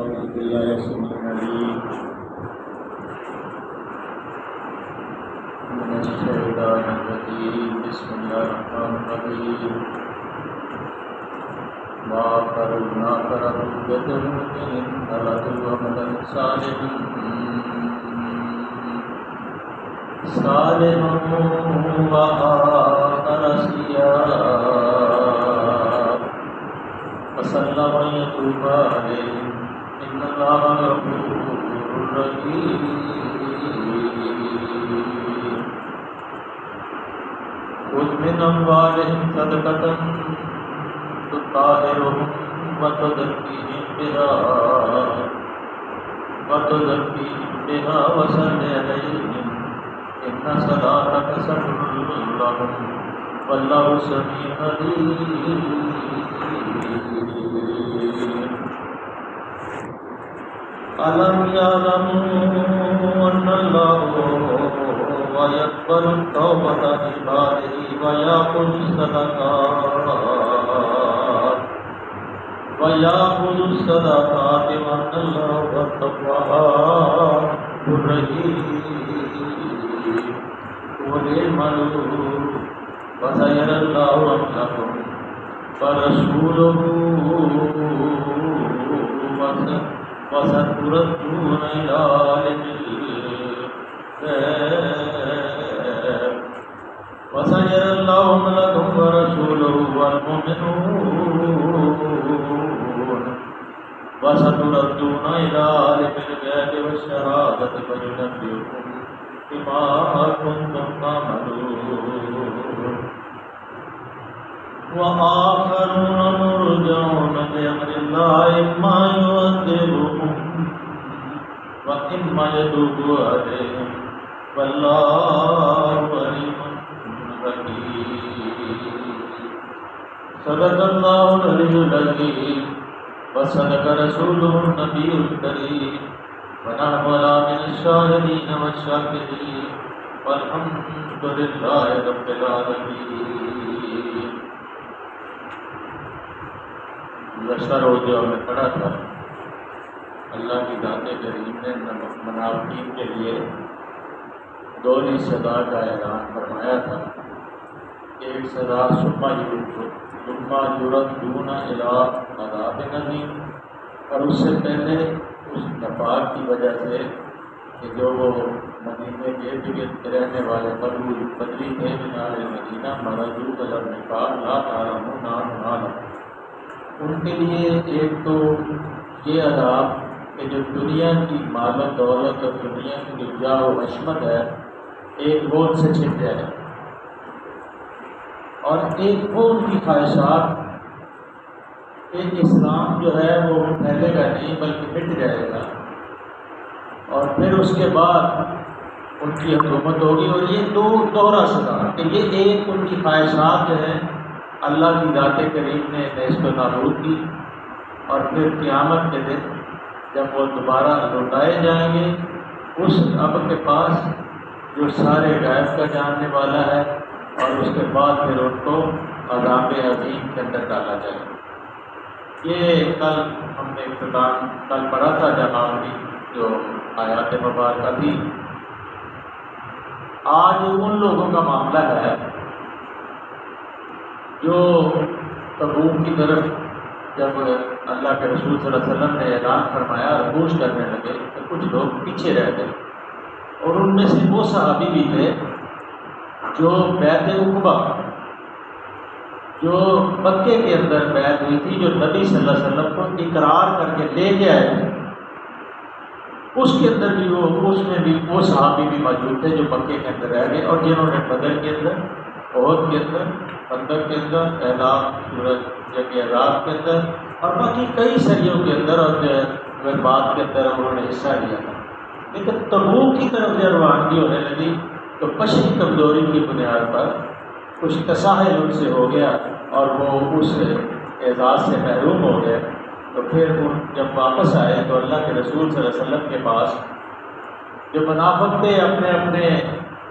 أعوذ بالله السميع العليم من الشيطان الرجيم بسم الله الرحمن الرحيم ما كرهنا كرهية مؤمن خلق ومن صالح وآخر سيئا فسلم يتوب عليهم إن الله غفور رحيم خذ من أموالهم صدقة تطهرهم وتزكيهم بها وصل عليهم إن صلاتك سكن لهم والله سميع عليم ألم يعلموا أن الله يقبل التوبة عن عباده ويأخذ الصدقات وأن الله هو التواب الرحيم قل اعملوا وسيرى الله عملكم ورسوله وستردون إلى عالم الغيب وسيرى الله عملكم ورسوله والمؤمنون وستردون إلى عالم الغيب والشهادة فينبئكم بما كنتم تعملون وآخرون مرجعون لأمر الله إما يعذبهم وإما يتوب عليهم والله عليم حكيم صدق الله العلي العظيم وصدق رسوله النبي الكريم ونحن على من الشاهدين والشاكرين والحمد لله رب العالمين. گزشتہ روز جو میں پڑھا تھا اللہ کی ذات کریم نے منافقین کے لیے دوہری سزا کا اعلان فرمایا تھا. ایک سزا ثم یردون الی عذاب عظیم، اور اس سے پہلے اس نفاق کی وجہ سے کہ جو وہ مدینے کے ارد گرد رہنے والے بدری تھے من اہل مدینہ مرضوا علی النفاق لا تعلمون نعلم، ان کے لیے ایک تو یہ عذاب کہ جو دنیا کی مال و دولت اور دنیا کی جو جاہ و عشمت ہے ایک وہ ان سے چھن جائے، اور ایک وہ ان کی خواہشات کہ اسلام جو ہے وہ پھیلے گا نہیں بلکہ مٹ جائے گا، اور پھر اس کے بعد ان کی حکومت ہوگی. اور یہ دوہرا سزا کہ یہ ایک ان کی خواہشات جو ہیں اللہ کی ذات کریم نے نیست و نابود کی، اور پھر قیامت کے دن جب وہ دوبارہ لوٹائے جائیں گے اس رب کے پاس جو سارے غیب کا جاننے والا ہے، اور اس کے بعد پھر ان کو عذاب عظیم کے اندر ڈالا جائے گا. یہ کل ہم نے اختتام کل پڑھا تھا جہاں کی جو آیات مبارکہ تھی. آج ان لوگوں کا معاملہ ہے جو تبوک کی طرف جب اللہ کے رسول صلی اللہ علیہ وسلم نے اعلان فرمایا اور کوشش کرنے لگے تو کچھ لوگ پیچھے رہ گئے، اور ان میں سے وہ صحابی بھی تھے جو بیعت عقبہ جو مکے کے اندر بیعت ہوئی تھی، جو نبی صلی اللہ علیہ وسلم کو اقرار کر کے لے کے آئے تھے، اس کے اندر بھی اس میں بھی وہ صحابی بھی موجود تھے جو مکے کے اندر رہ گئے، اور جنہوں نے بدر کے اندر، احد کے اندر، خندق کے اندر، سورج جنگ احزاب کے اندر اور باقی کئی سریوں کے اندر اور غزوات کے اندر انہوں نے حصہ لیا تھا. لیکن تبوک کی طرف جب روانگی ہونے لگی تو بشری کمزوری کی بنیاد پر کچھ تساہل ان سے ہو گیا اور وہ اس اعزاز سے محروم ہو گئے. تو پھر جب واپس آئے تو اللہ کے رسول صلی اللہ علیہ وسلم کے پاس جو منافق تھے اپنے اپنے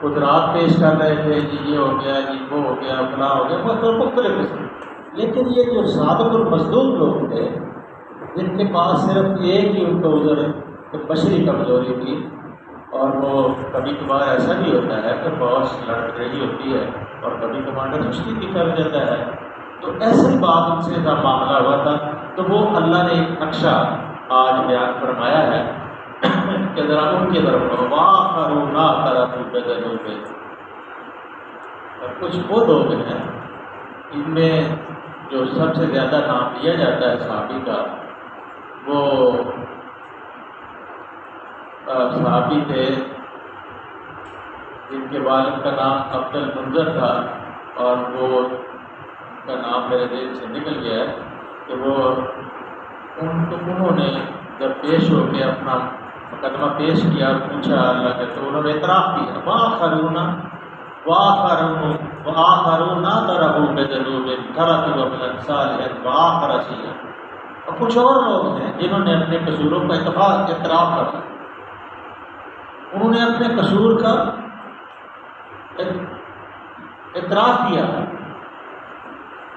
قدرات پیش کر رہے تھے، جی یہ ہو گیا، جی وہ ہو گیا، فلاں ہو گیا، مختلف قسم. لیکن یہ جو سابق المصدوق لوگ تھے جن کے پاس صرف ایک ہی ان کو عذر بشری کمزوری تھی، اور وہ کبھی کبھار ایسا بھی ہوتا ہے کہ باس لڑ رہی ہوتی ہے اور کبھی کمانڈر سستی بھی کر دیتا ہے، تو ایسی بات ان سے جب معاملہ ہوا تھا تو وہ اللہ نے ایک نقشہ آج بیان فرمایا ہے کہ ذرا ان کی طرف وآخرون ترکوا بذنوبہم، اور کچھ وہ لوگ ہیں ان میں جو سب سے زیادہ نام لیا جاتا ہے صحابی کا، وہ صحابی تھے جن کے والد کا نام عبد المنذر تھا، اور وہ کا نام میرے دل سے نکل گیا ہے کہ وہ انہوں نے جب پیش ہو کے اپنا مقدمہ پیش کیا اور پوچھا اللہ کے، تو انہوں نے اعتراف کیا وآخرون ضربوا بذنوبہم ترکوا عملا صالحا وآخر سیئا، اور کچھ اور لوگ ہیں جنہوں نے اپنے قصوروں کا اعتراف کر دیا، انہوں نے اپنے قصور کا اعتراف کیا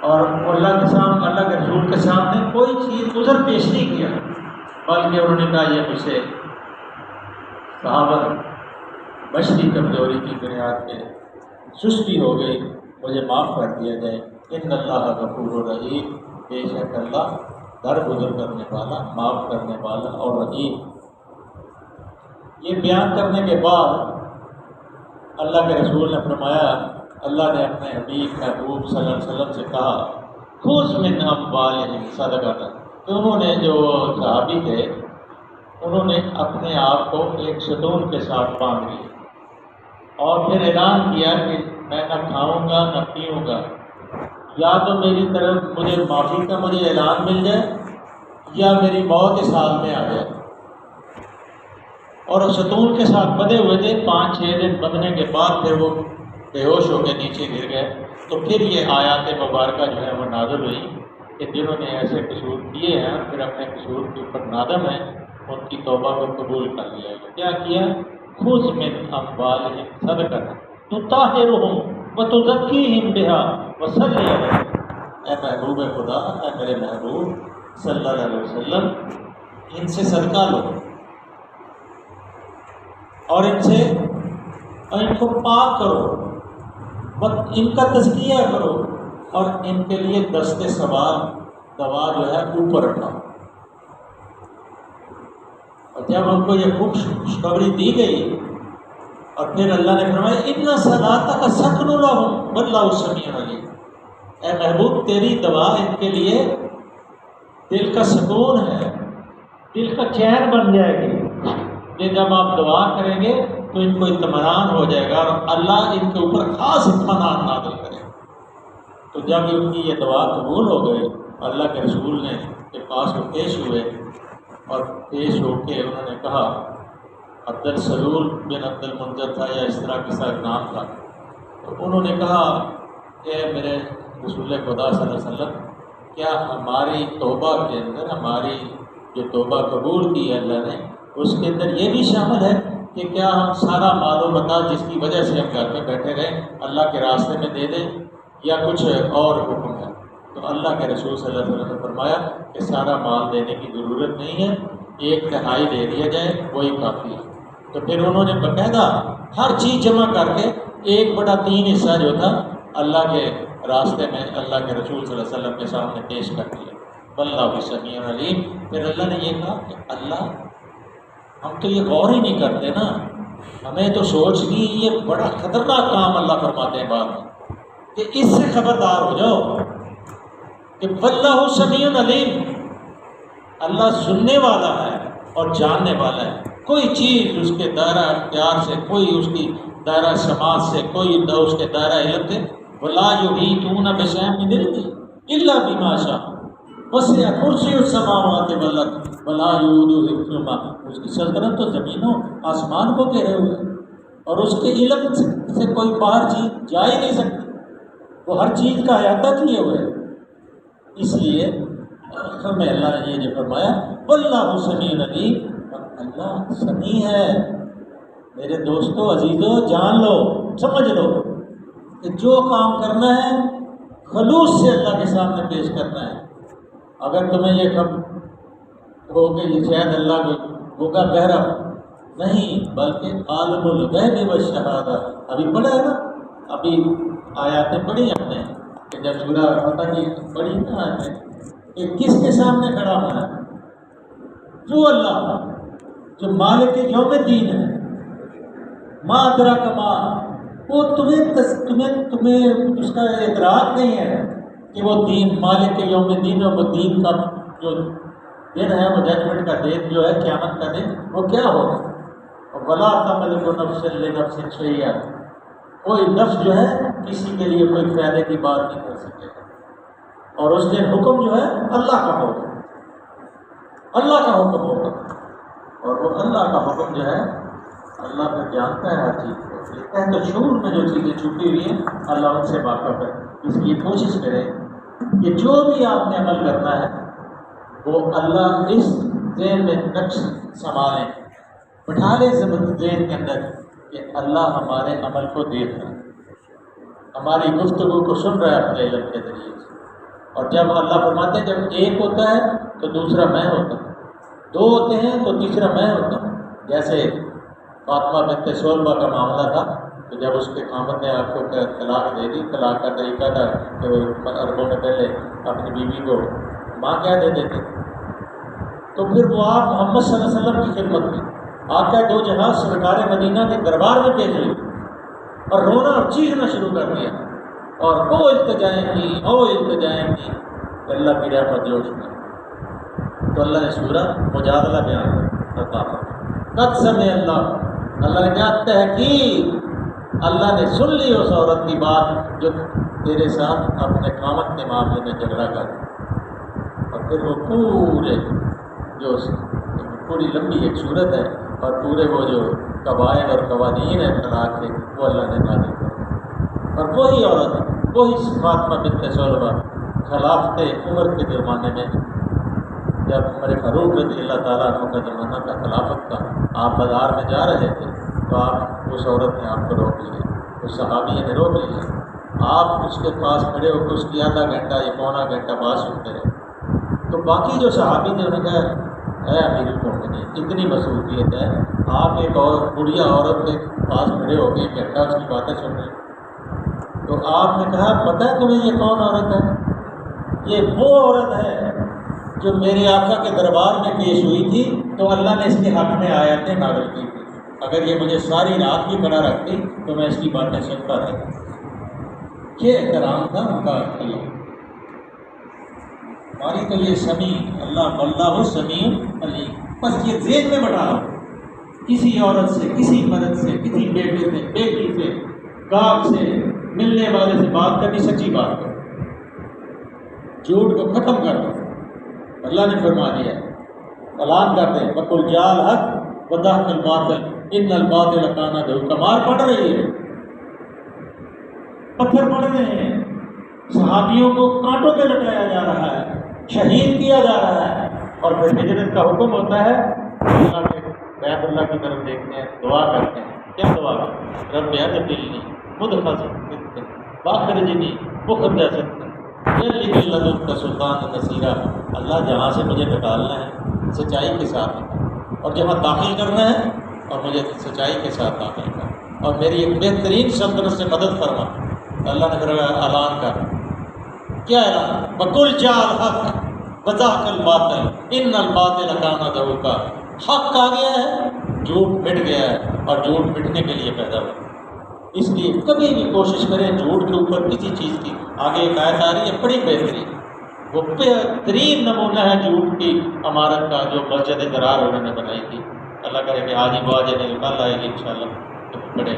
اور اللہ کے سامنے، اللہ کے رسول کے سامنے کوئی چیز عذر پیش نہیں کیا، بلکہ انہوں نے کہا یہ مجھ سے صحابہ بشری کمزوری کی بنیاد پہ سستی ہو گئی، مجھے معاف کر دیا جائے۔ ان اللہ غفور رحیم، بے شک اللہ درگزر کرنے والا، معاف کرنے والا اور رحیم۔ یہ بیان کرنے کے بعد اللہ کے رسول نے فرمایا، اللہ نے اپنے حبیب محبوب صلی اللہ علیہ وسلم سے کہا خذ من اموالہم صدقۃ، تو انہوں نے جو صحابی تھے انہوں نے اپنے آپ کو ایک ستون کے ساتھ باندھ لیا اور پھر اعلان کیا کہ میں نہ کھاؤں گا نہ پیوں گا، یا تو میری طرف مجھے معافی کا مجھے اعلان مل جائے یا میری موت اس حال میں آ جائے۔ اور ستون کے ساتھ بندھے ہوئے تھے، 5-6 دن بندھنے کے بعد پھر وہ بے ہوش ہو کے نیچے گر گئے۔ تو پھر یہ آیات مبارکہ جو ہے وہ نازل ہوئی کہ جنہوں نے ایسے قصور کیے ہیں پھر اپنے قصور کے اوپر نادم ہیں، ان کی توبہ کو قبول کر لیا گیا۔ کیا کیا؟ خذ من اموالہم صدقۃ تطہرہم وتزکیہم بہا وصلی علیہم، اے محبوب خدا، اے میرے محبوب صلی اللہ علیہ وسلم، ان سے صدقہ لو اور ان کو پاک کرو، ان کا تزکیہ کرو اور ان کے لیے دست ثواب دوا جو ہے اوپر رکھاؤ۔ اور جب ہم کو یہ خوشخبری دی گئی اور پھر اللہ نے فرمایا ان صلاتک سکن لہم واللہ سمیع علیم، اے محبوب تیری دعا ان کے لیے دل کا سکون ہے، دل کا چین بن جائے گی۔ یہ جب آپ دعا کریں گے تو ان کو اطمینان ہو جائے گا اور اللہ ان کے اوپر خاص اطمینان نازل کرے گا۔ تو جب ان کی یہ دعا قبول ہو گئی، اللہ کے رسول نے کے پاس وہ پیش ہوئے اور پیش ہو کے انہوں نے کہا، عبد السلول بن عبد المنذر تھا یا اس طرح کا نام تھا، تو انہوں نے کہا کہ میرے رسول خدا صلی اللہ علیہ وسلم، کیا ہماری توبہ کے اندر، ہماری جو توبہ قبول کی ہے اللہ نے، اس کے اندر یہ بھی شامل ہے کہ کیا ہم سارا مال و متاع جس کی وجہ سے ہم گھر میں بیٹھے رہے اللہ کے راستے میں دے دیں یا کچھ اور حکم ہے؟ تو اللہ کے رسول صلی اللہ علیہ وسلم نے فرمایا کہ سارا مال دینے کی ضرورت نہیں ہے، 1/3 دے دیا جائے وہی کافی ہے۔ تو پھر انہوں نے باقاعدہ ہر چیز جمع کر کے 1/3 حصہ جو تھا اللہ کے راستے میں اللہ کے رسول صلی اللہ علیہ وسلم کے سامنے پیش کر دیا۔ واللہ سمیع علیم۔ پھر اللہ نے یہ کہا کہ اللہ، ہم تو یہ غور ہی نہیں کرتے نا، ہمیں تو سوچ لی یہ بڑا خطرناک کام اللہ فرماتے ہیں بعد میں کہ اس سے خبردار ہو جاؤ کہ واللہ سمیع علیم، اللہ سننے والا ہے اور جاننے والا ہے۔ کوئی چیز اس کے دائرہ اختیار سے، کوئی اس کی دائرہ سماعت سے، کوئی اس کے دائرہ علم سے، ولا یحیطون بشیء من علمہ الا بما شاء، وسع کرسیہ السماوات والارض ولا یؤودہ حفظہما، اس کی سلطنت تو زمینوں آسمان کو گھیرے ہوئے اور اس کے علم سے کوئی باہر چیز جا ہی نہیں سکتی، وہ ہر چیز کا احاطہ کیے ہوئے۔ اس لیے ہمیں اللہ نے یہ جو فرمایا واللہ سمیع علیم، اللہ سمیع ہے۔ میرے دوستو عزیزو، جان لو، سمجھ لو کہ جو کام کرنا ہے خلوص سے اللہ کے سامنے پیش کرنا ہے۔ اگر تمہیں یہ ہو کہ یہ شاید اللہ کو ہوگا بہرا، نہیں بلکہ عالم الغیب والشہادہ۔ ابھی پڑھا ہے نا، ابھی آیاتیں پڑھی ہم نے کہ جب سورہ فتح کی پڑھی نا آیتیں کہ کس کے سامنے کھڑا ہونا ہے؟ جو اللہ جو مالک یوم الدین ہے، ما ادراک ما، وہ تمہیں اس کا ادراک نہیں ہے کہ وہ دین مالک یوم الدین، وہ دین کا جو دن ہے، وہ ججمنٹ کا دن جو ہے، قیامت کا دن، وہ کیا ہوگا؟ ولا تملک نفس لنفس شیئا، کوئی نفس جو ہے کسی کے لیے کوئی فائدے کی بات نہیں کر سکے گا، اور اس دن حکم جو ہے اللہ کا ہوگا، اللہ کا حکم ہوگا، اور وہ اللہ کا حکم جو ہے اللہ تو جانتا ہے ہر چیز کو، لکھتا ہے تو شعور میں جو چیزیں چھپی ہوئی ہیں اللہ ان سے واقف ہے۔ اس لیے کوشش کریں کہ جو بھی آپ نے عمل کرنا ہے وہ اللہ اس ذہن میں نقش سنبھالیں، بٹھا لیں ذہن کے اندر کہ اللہ ہمارے عمل کو دیکھ رہا ہے، ہماری گفتگو کو سن رہا ہے اپنے علم کے ذریعے سے۔ اور جب اللہ فرماتے ہیں جب ایک ہوتا ہے تو دوسرا میں ہوتا ہوں، دو ہوتے ہیں تو تیسرا میں ہوتا ہوں۔ جیسے فاطمہ بنت سولبہ کا معاملہ تھا کہ جب اس کے خامد نے آپ کو طلاق دے دی، طلاق کا طریقہ تھا کہ عربوں میں پہلے اپنی بیوی کو ماں کہہ دیتے تھے، تو پھر وہ آپ محمد صلی اللہ علیہ وسلم کی خدمت میں آپ کا دو جہاں سرکار مدینہ کے دربار میں پیش ہوئی اور رونا اور چیخنا شروع کر دیا، اور وہ التجائیں کی اللہ کی رحمت جوش میں، تو اللہ نے سورہ مجادلہ بیان کرتا قد سمع اللہ نے کہا تحقیق اللہ نے سن لی اس عورت کی بات جو تیرے ساتھ اپنے قامت کے معاملے میں جھگڑا کر، اور پھر وہ پوری لمبی ایک صورت ہے اور پورے وہ جو قواعد اور قوانین ہیں طلاق کے وہ اللہ نے نازل کر، اور وہی عورت وہی فاطمہ بنت سولبہ خلافت عمر کے زمانے میں جب عمر فاروق رضی اللہ تعالیٰ عنہ کا زمانہ کا خلافت کا، آپ بازار میں جا رہے تھے تو آپ اس عورت نے آپ کو روک لیا، اس صحابیہ نے روک لیا، آپ اس کے پاس کھڑے ہو کے اس کی آدھا گھنٹہ یا پونا گھنٹہ بات سنتے رہے، تو باقی جو صحابی تھے انہوں نے کہا اے امیر المومنین اتنی مصروفیت ہے، آپ ایک اور بڑھیا عورت کے پاس کھڑے ہو کے ایک گھنٹہ اس کی باتیں سن رہے ہیں، تو آپ نے کہا پتہ ہے تمہیں یہ کون عورت ہے؟ یہ وہ عورت ہے جو میرے آقا کے دربار میں پیش ہوئی تھی تو اللہ نے اس کے حق میں آیتیں نازل کی تھی، اگر یہ مجھے ساری رات بھی کھڑا رکھتی تو میں اس کی باتیں سنتا رہتا۔ یہ احترام تھا ان کا کیا، ہماری تو یہ سمیع اللہ واللہ سمیع علیم، بس یہ ذہن میں بٹھا لو، کسی عورت سے، کسی مرد سے، کسی بیٹے سے، بیٹی سے، گاہک سے، ملنے والے سے بات کرنی سچی بات کرو، جھوٹ کو ختم کر دو۔ اللہ نے فرما دیا، اعلان کرتے ہیں وَقُلْ جَاءَ الْحَقُّ وَزَهَقَ الْبَاطِلُ إِنَّ الْبَاطِلَ كَانَ زَهُوقًا۔ مار پڑ رہی ہے، پتھر پڑ رہے ہیں، صحابیوں کو کانٹوں پہ لٹایا جا رہا ہے، شہید کیا جا رہا ہے، اور پھر ہجرت کا حکم ہوتا ہے، اللہ کے بیت اللہ کی طرف دیکھتے ہیں، دعا کرتے ہیں، کیا دعا کرتے ہیں؟ رب ادخلنی مدخل صدق واخرجنی مخرج صدق جل لدنک سلطان نصیرا۔ اللہ جہاں سے مجھے نکالنا ہے سچائی کے ساتھ، اور جہاں داخل کرنا ہے اور مجھے سچائی کے ساتھ داخل کرنا، اور میری ایک بہترین سلطنت سے مدد فرما۔ اللہ نے پھر اعلان کر، کیا اعلان؟ وَقُلْ جَاءَ الْحَقُّ وَزَهَقَ الْبَاطِلُ إِنَّ الْبَاطِلَ كَانَ زَهُوقًا۔ حق آ گیا ہے، جھوٹ مٹ گیا ہے، اور جھوٹ مٹنے کے لیے پیدا ہوا۔ اس لیے کبھی بھی کوشش کریں جھوٹ کے اوپر کسی چیز کی، آگے ایک آیت آ رہی ہے بڑی بہترین، وہ بہترین نمونہ ہے جھوٹ کی عمارت کا جو مسجد درار انہوں نے بنائی تھی۔ اللہ کرے کہ آج ہی وہ آج نکال آئے گی انشاءاللہ تو پڑھیں۔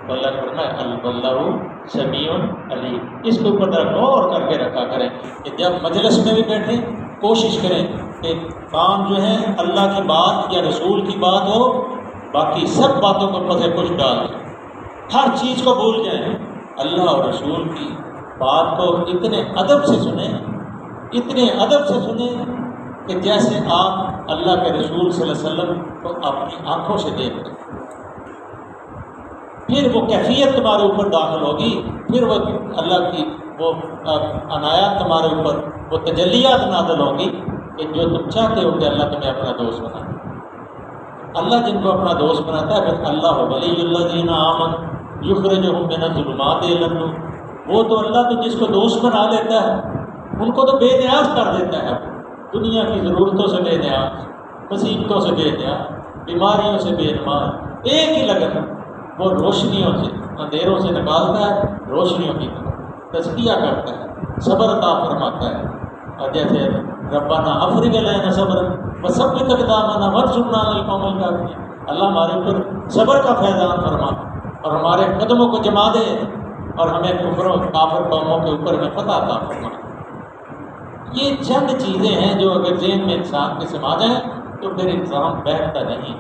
تو اللہ نے فرمایا اللہ سمیع علیم، اس کے اوپر ذرا غور کر کے رکھا کریں کہ جب مجلس میں بھی بیٹھیں کوشش کریں کہ کام جو ہے اللہ کی بات یا رسول کی بات ہو، باقی سب باتوں کو پسے پش ڈال دیں، ہر چیز کو بھول جائیں، اللہ اور رسول کی بات کو اتنے ادب سے سنیں، اتنے ادب سے سنیں کہ جیسے آپ اللہ کے رسول صلی اللہ علیہ وسلم کو اپنی آنکھوں سے دیکھ رہے ہیں۔ پھر وہ کیفیت تمہارے اوپر داخل ہوگی، پھر وہ اللہ کی وہ عنایات تمہارے اوپر، وہ تجلیات نازل ہوں گی کہ جو تم چاہتے ہو کہ اللہ تمہیں اپنا دوست بنائے۔ اللہ جن کو اپنا دوست بناتا ہے پھر اللہ ولی الذین آمنوا یخرجہم من الظلمات الی النور، وہ تو اللہ تو جس کو دوست بنا لیتا ہے ان کو تو بے نیاز کر دیتا ہے، دنیا کی ضرورتوں سے بے نیاز، مصیبتوں سے بے نیاز، بیماریوں سے بے نیاز، ایک ہی لگن وہ روشنیوں سے اندھیروں سے نکالتا ہے، روشنیوں کی طرف تزکیہ کرتا ہے، صبر عطا فرماتا ہے۔ اور جیسے ربنا افرغ علینا صبرا وثبت اقدامنا وانصرنا علی القوم الکافرین، اللہ ہمارے اوپر صبر کا فیضان فرما اور ہمارے قدموں کو جما دے اور ہمیں کفر و کافر قوموں کے اوپر میں فتح عطا فرما۔ یہ چند چیزیں ہیں جو اگر ذہن میں انسان کے سما جائیں تو پھر انسان بیٹھتا نہیں،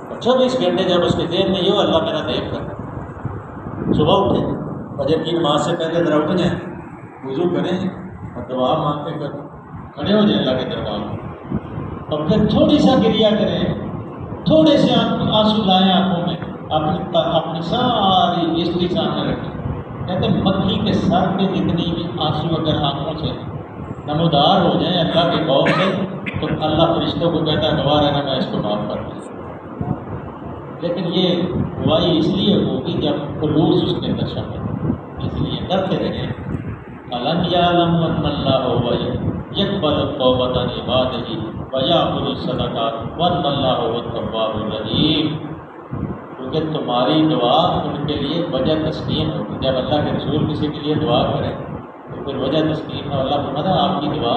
اور 24 گھنٹے جب اس کے ذہن میں یہ ہو اللہ میرا دیکھ رہا ہے۔ صبح اٹھیں، فجر کی نماز سے پہلے ذرا اٹھ جائیں، وضو کریں اور دعا مانگ کے کریں، کھڑے ہو جائیں اللہ کے دربار میں، اور پھر تھوڑی سا گریہ کریں، تھوڑے سے آنسو لائیں آنکھوں میں، اپنی ساری ہسٹری سامنے رکھیں۔ کہتے ہیں مکھی کے سر پہ جتنی بھی آنسو اگر آنکھوں سے نمودار ہو جائیں اللہ کے خوف سے تو اللہ فرشتوں کو کہتا ہے گواہ رہنا میں اس کو معاف کر دوں، لیکن یہ گواہی اس لیے ہوگی جب خلوص اس کے اندر شامل ہو، اس لیے ڈرتے رہیں۔ الم یعلم ان اللہ یقبل التوبۃ عن عبادہ ویأخذ الصدقات وان اللہ هو التواب الرحیم، کیونکہ تمہاری دعا ان کے لیے وجہ تسکین ہوگی۔ جب اللہ کے رسول کسی کے لیے دعا کریں تو پھر وجہ تسکین ہے، اللہ فرماتا ہے آپ کی دعا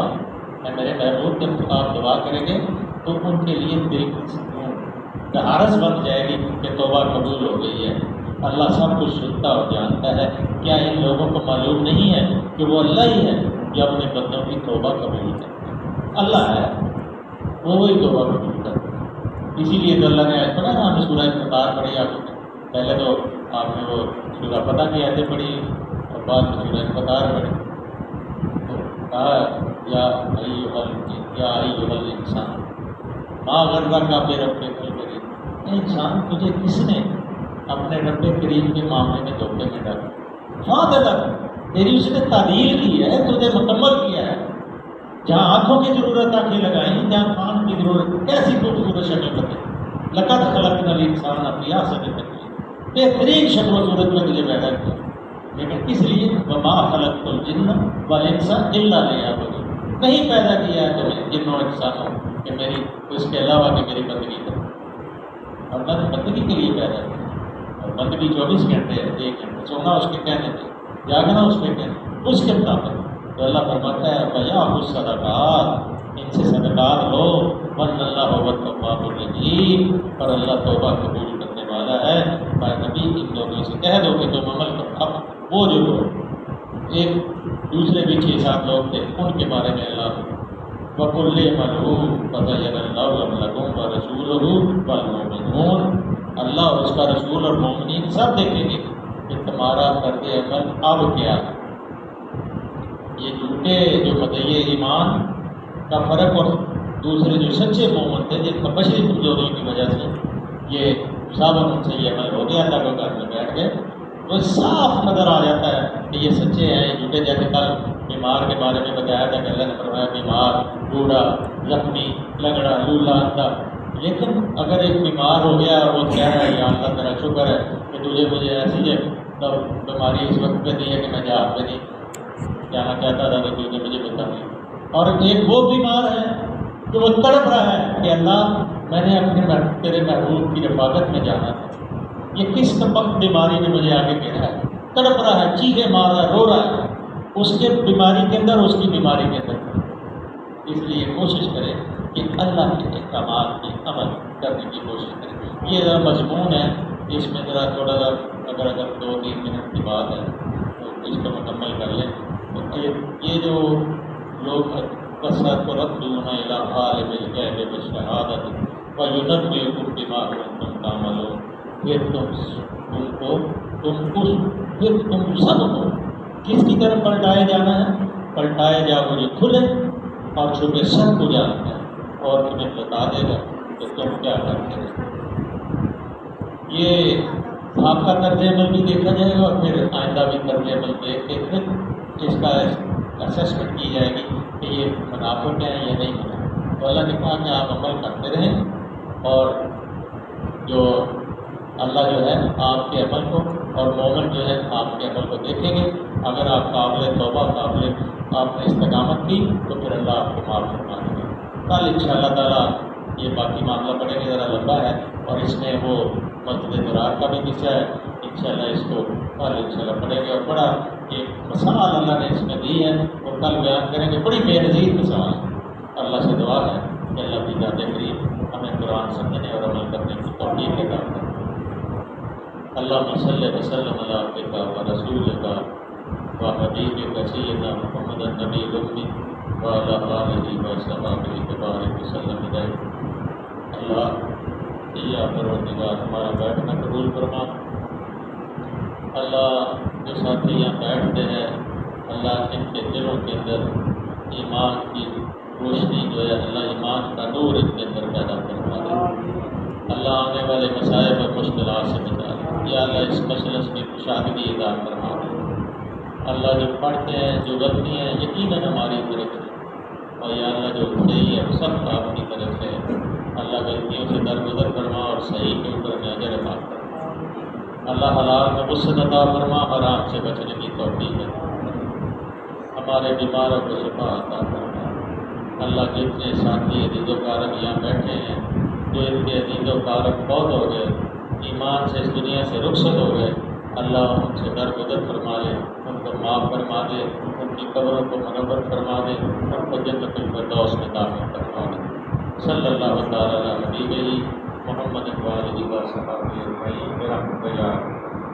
میں میرے محبوب جب آپ دعا کریں گے تو ان کے لیے دل کی سکون طہارت بن جائے گی کہ توبہ قبول ہو گئی ہے۔ اللہ سب کچھ سنتا اور جانتا ہے، کیا ان لوگوں کو معلوم نہیں ہے کہ وہ اللہ ہی ہے جو اپنے بندوں کی توبہ قبول کرتا ہے؟ اللہ ہے، وہ وہی توبہ قبول کرتا ہے۔ اسی لیے تو اللہ نے آیت پڑھا نا، ہم نے سورہ انفطار پڑھی آپ نے، پہلے تو آپ نے وہ سورہ فتح کی آیتیں پڑھی اور بعد میں سورہ انفطار پڑھی، تو کہا یا ایھا الانسان ما غرک بربک الکریم، اے انسان تجھے کس نے اپنے رب کریم کے معاملے میں دھوکے میں ڈالا؟ فاضلک، تیری اس نے تعدیل کی ہے، تجھے مکمل کیا ہے۔ جہاں آنکھوں کی ضرورت آنکھیں لگائیں، جہاں کان کی ضرورت، کیسی خوبصورت شکل بنے، لقد خلقنا الانسان فی احسن تقویم، بہترین شکل و صورت میں تجھے پیدا کیا، لیکن اس لیے وما خلقت الجن والانس الا لیعبدون، نہیں پیدا کیا ہے تمہیں جنوں اور انسانوں کہ میری اس کے علاوہ کہ میری بندگی کرو، اور میں بندگی کے لیے پیدا کیا، اور بندگی 24 گھنٹے ہے، 1 گھنٹے سونا اس کے کہنے پہ، جاگنا اس کے کہنے، اس کے مطابق۔ تو اللہ فرماتا ہے وَيَأْخُذْ الصَّدَقَاتِ، ان سے صدقات لو، وَإِنَّ اللَّهَ هُوَ التَّوَّابُ الرَّحِيمُ، اور اللہ توبہ قبول کرنے والا ہے۔ اے نبی ان لوگوں سے کہہ دو کہ تم عمل کرو۔ اب وہ جو لوگ ایک دوسرے بھی 6-7 لوگ تھے ان کے بارے میں اللہ وَقُلْ اعْمَلُوا فَسَيَرَى اللَّهُ عَمَلَكُمْ وَرَسُولُهُ وَالْمُؤْمِنُونَ، اللہ اور اس کا رسول اور مومنین سب دیکھیں گے کہ تمہارا طرز عمل اب کیا ہے۔ یہ جھوٹے جو مدعی ایمان کا فرق اور دوسرے جو سچے مومن تھے جن کا بشری کمزوریوں کی وجہ سے یہ صابن ان سے یہ عمل ہو گیا، اللہ کے گھر میں بیٹھ گئے، وہ صاف نظر آ جاتا ہے کہ یہ سچے ہیں، یہ جھوٹے۔ جیسے کل بیمار کے بارے میں بتایا تھا کہ اللہ نے فرمایا بیمار، بوڑھا، زخمی، لنگڑا، لولا، اندھا، لیکن اگر ایک بیمار ہو گیا اور وہ کہہ رہا ہے یا اللہ تیرا شکر ہے کہ تجھے مجھے ایسی ہے تب بیماری اس وقت پہ نہیں ہے کہ میں جہاز پہ نہیں جانا چاہتا تھا تو تجھے مجھے بتا نہیں، اور ایک وہ بیمار ہے کہ وہ تڑپ رہا ہے کہ اللہ میں نے اپنے تیرے محبوب کی رفاقت میں جانا تھا، یہ کس وقت بیماری نے مجھے آگے گھیرا ہے، تڑپ رہا ہے، چیخیں مار رہا ہے، رو رہا ہے اس کے بیماری کے اندر، اس کی بیماری کے اندر۔ اس لیے کوشش کریں کہ اللہ کے احکامات کی عمل کرنے کی کوشش کریں۔ یہ ذرا مضمون ہے، اس میں ذرا تھوڑا سا اگر 2-3 منٹ کی بات ہے تو اس کو مکمل کر لیں۔ تو یہ جو لوگ وَسَتُرَدُّونَ إِلَىٰ عَالِمِ الْغَیبِ وَالشَّہَادَةِ وَیُنَبِّئُکُم بِمَا کُنتُم تَعْمَلُونَ، پھر تم سب کو کس کی طرف پلٹائے جانا ہے؟ پلٹائے جاؤ جو کھلے اور چھپے سب کو جانتا ہے اور تمہیں بتا دے گا کہ تم کیا کرتے ہو۔ یہ آپ کا طرز عمل بھی دیکھا جائے گا اور پھر آئندہ بھی طرز عمل دیکھ کے پھر اس کا اسیسمنٹ کی جائے گی کہ یہ منافق ہیں یا نہیں منافق۔ تو اللہ نے کہا کہ آپ عمل کرتے رہیں، اور جو اللہ جو ہے آپ کے عمل کو، اور مومن جو ہے آپ کے عمل کو دیکھیں گے۔ اگر آپ قابل توبہ، قابل آپ نے استقامت کی تو پھر اللہ آپ کو معاف فرما دے گا۔ کل انشاءاللہ تعالیٰ یہ باقی معاملہ پڑھیں گے، ذرا لمبا ہے، اور اس میں وہ مسجد درار کا بھی قصہ ہے، انشاءاللہ اس کو کل انشاءاللہ پڑھیں گے، اور بڑا ایک مثال اللہ نے اس میں دی ہے، اور کل بیان کریں گے، بڑی بے نظیر مثال۔ اللہ سے دعا ہے کہ اللہ کی ذات کریم ہمیں قرآن سمجھنے اور عمل کرنے کی توفیق عطا فرمائے۔ اللہم صلی وسلم علی عبدک و رسولک و حبیبک سیدنا محمد النبی الأمی وعلی آلہ و صحبہ وبارک وسلم علیہ۔ اللہ یا پروردگار ہمارا بیٹھنا قبول فرما۔ اللہ جو ساتھی یہاں بیٹھتے ہیں، اللہ ان کے دلوں کے اندر ایمان کی روشنی جو ہے، اللہ ایمان کا نور ان کے اندر پیدا فرما دے۔ اللہ آنے والے مسائل اور مشکلات سے بچا دے۔ یا اللہ اس مجلس کی کشادگی عطا فرما دے۔ اللہ جو پڑھتے ہیں، جو غلطی ہیں یقیناً ہماری طرف سے، اور یا اللہ جو صحیح ہے سب آپ کی طرف سے ہے۔ اللہ غلطیوں سے درگزر فرما، اور صحیح کے اوپر میں اجر عطا فرما۔ اللہ حلال میں وسعت عطا فرما، حرام سے بچنے کی توفیق ہے۔ ہمارے بیماروں کو شفا عطا فرما۔ اللہ جتنے ساتھی عزیز و کارم یہاں بیٹھے ہیں، جو ان کے عزیز و کارم فوت ہو گئے، ایمان سے اس دنیا سے رخصت ہو گئے، اللہ ان سے درگزر فرما لے، ان کو معاف فرما دے، ان کی قبروں کو منور فرما دے، ان کو جنت الفردوس میں داخل فرما دے۔ صلی اللہ تعالیٰ علیہ حبیبہ محمد و آلہ و صحبہ اجمعین برحمتہ یا